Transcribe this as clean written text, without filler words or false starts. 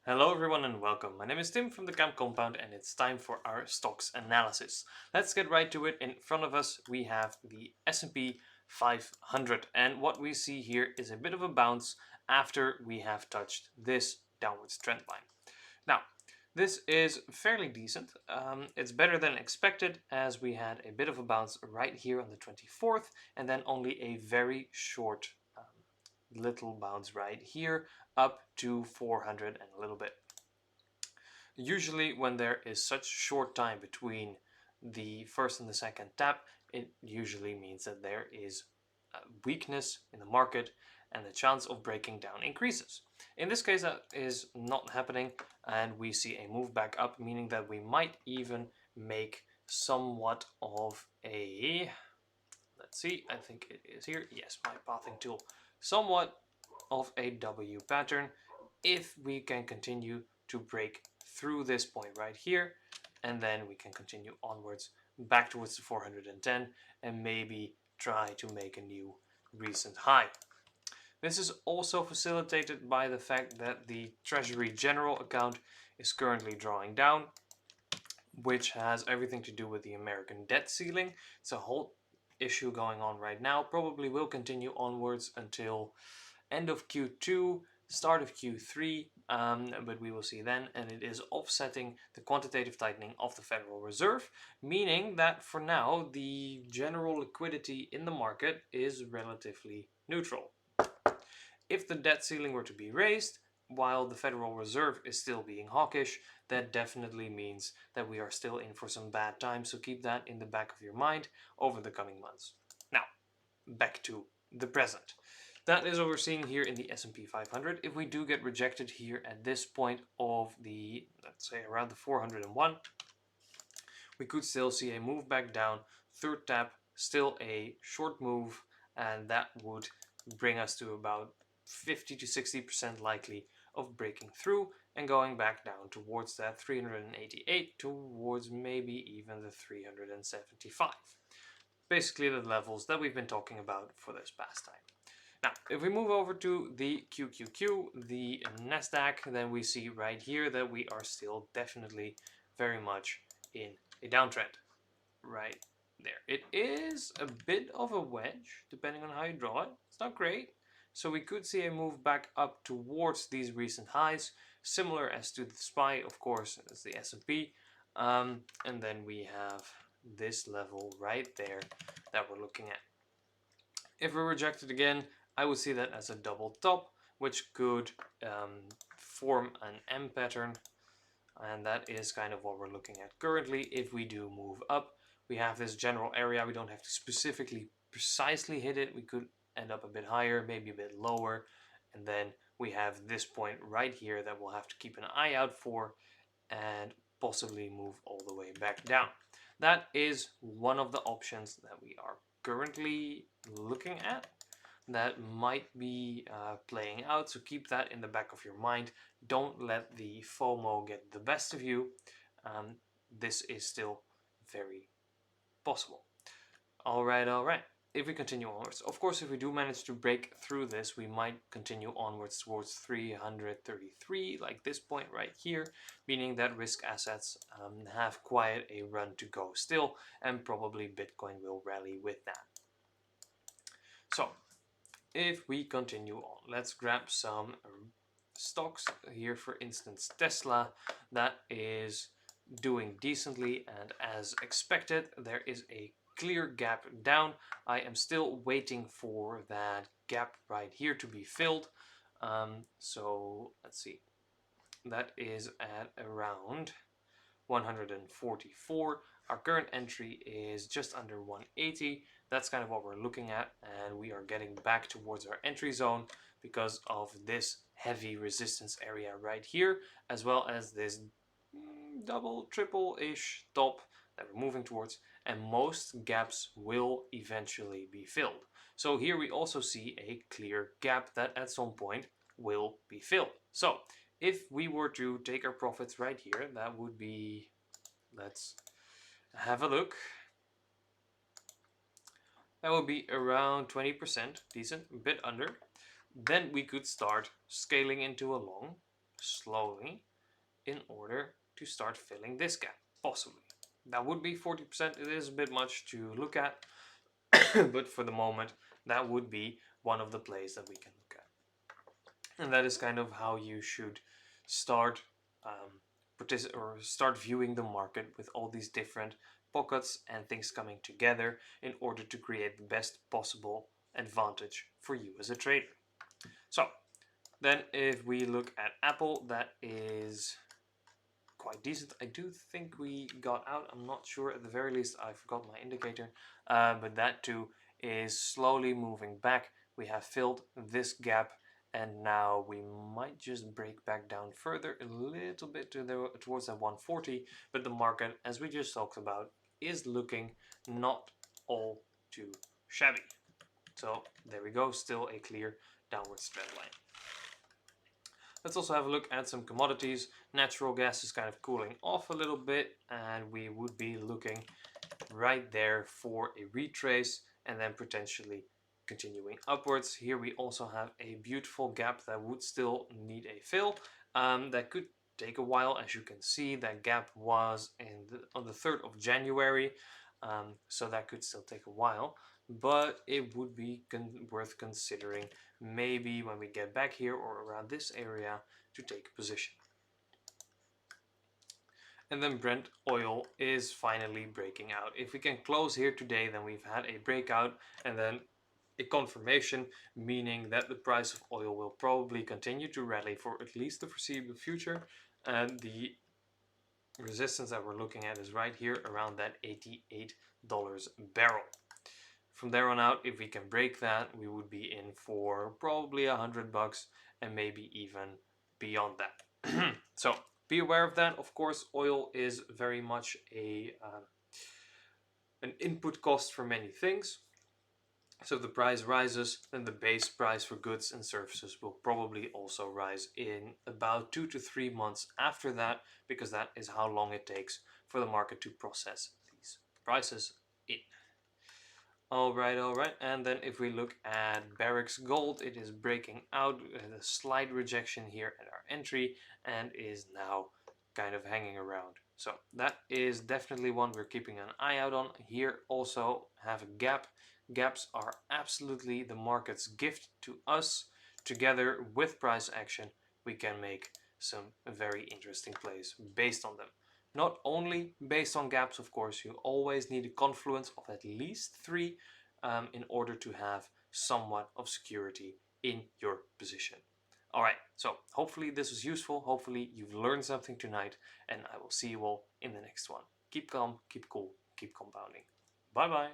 Hello everyone and welcome. My name is Tim from the Camp Compound and it's time for our stocks analysis. Let's get right to it. In front of us we have the S&P 500 and what we see here is a bit of a bounce after we have touched this downwards trend line. Now, this is fairly decent. It's better than expected as we had a bit of a bounce right here on the 24th and then only a very short little bounce right here up to 400 and a little bit. Usually when there is such short time between the first and the second tap, it usually means that there is weakness in the market and the chance of breaking down increases. In this case, that is not happening, and we see a move back up, meaning that we might even make somewhat of a, let's see, I think it is here, yes, my pathing tool, somewhat of a W pattern if we can continue to break through this point right here, and then we can continue onwards back towards the 410 and maybe try to make a new recent high. This is also facilitated by the fact that the Treasury General account is currently drawing down, which has everything to do with the American debt ceiling. It's a whole issue going on right now, probably will continue onwards until end of Q2, start of Q3, but we will see then, and it is offsetting the quantitative tightening of the Federal Reserve, meaning that for now the general liquidity in the market is relatively neutral. If the debt ceiling were to be raised, while the Federal Reserve is still being hawkish, that definitely means that we are still in for some bad times, so keep that in the back of your mind over the coming months. Now, back to the present. That is what we're seeing here in the S&P 500. If we do get rejected here at this point of the, let's say around the 401, we could still see a move back down, third tap, still a short move, and that would bring us to about 50 to 60% likely of breaking through and going back down towards that 388, towards maybe even the 375. Basically the levels that we've been talking about for this past time. Now, if we move over to the QQQ, the Nasdaq, then we see right here that we are still definitely very much in a downtrend. Right there. It is a bit of a wedge, depending on how you draw it. It's not great. So we could see a move back up towards these recent highs, similar as to the SPY, of course, as the S&P. And then we have this level right there that we're looking at. If we're rejected again, I would see that as a double top, which could form an M pattern, and that is kind of what we're looking at currently. If we do move up, we have this general area. We don't have to specifically precisely hit it. We could end up a bit higher, maybe a bit lower, and then we have this point right here that we'll have to keep an eye out for and possibly move all the way back down. That is one of the options that we are currently looking at that might be playing out, so keep that in the back of your mind. Don't let the FOMO get the best of you. This is still very possible. All right. If we continue onwards, of course, if we do manage to break through this, we might continue onwards towards 333, like this point right here, meaning that risk assets have quite a run to go still, and probably Bitcoin will rally with that. So, if we continue on, let's grab some stocks here. For instance, Tesla, that is doing decently, and as expected, there is a clear gap down. I am still waiting for that gap right here to be filled. So let's see, that is at around 144. Our current entry is just under 180. That's kind of what we're looking at, and we are getting back towards our entry zone because of this heavy resistance area right here, as well as this double, triple-ish top that we're moving towards, and most gaps will eventually be filled. So here we also see a clear gap that at some point will be filled. So if we were to take our profits right here, that would be, let's have a look. That would be around 20%, decent, a bit under. Then we could start scaling into a long, slowly in order to start filling this gap, possibly. That would be 40%. It is a bit much to look at, but for the moment, that would be one of the plays that we can look at. And that is kind of how you should start start viewing the market, with all these different pockets and things coming together in order to create the best possible advantage for you as a trader. So then if we look at Apple, that is quite decent. I do think we got out. I'm not sure. At the very least, I forgot my indicator. But that too is slowly moving back. We have filled this gap, and now we might just break back down further a little bit towards that 140. But the market, as we just talked about, is looking not all too shabby. So there we go. Still a clear downwards trend line. Let's also have a look at some commodities. Natural gas is kind of cooling off a little bit, and we would be looking right there for a retrace and then potentially continuing upwards. Here we also have a beautiful gap that would still need a fill. That could take a while. As you can see, that gap was on the 3rd of January, so that could still take a while, but it would be worth considering maybe when we get back here or around this area to take a position. And then Brent oil is finally breaking out. If we can close here today, then we've had a breakout and then a confirmation, meaning that the price of oil will probably continue to rally for at least the foreseeable future. And the resistance that we're looking at is right here around that $88 barrel. From there on out, if we can break that, we would be in for probably $100 and maybe even beyond that. So be aware of that. Of course, oil is very much an input cost for many things. So if the price rises, then the base price for goods and services will probably also rise in about 2 to 3 months after that, because that is how long it takes for the market to process these prices in. Alright, and then if we look at Barrick's Gold, it is breaking out with a slight rejection here at our entry and is now kind of hanging around. So that is definitely one we're keeping an eye out on. Here also have a gap. Gaps are absolutely the market's gift to us. Together with price action, we can make some very interesting plays based on them. Not only based on gaps, of course, you always need a confluence of at least 3 in order to have somewhat of security in your position. Alright, so hopefully this was useful. Hopefully you've learned something tonight, and I will see you all in the next one. Keep calm, keep cool, keep compounding. Bye bye.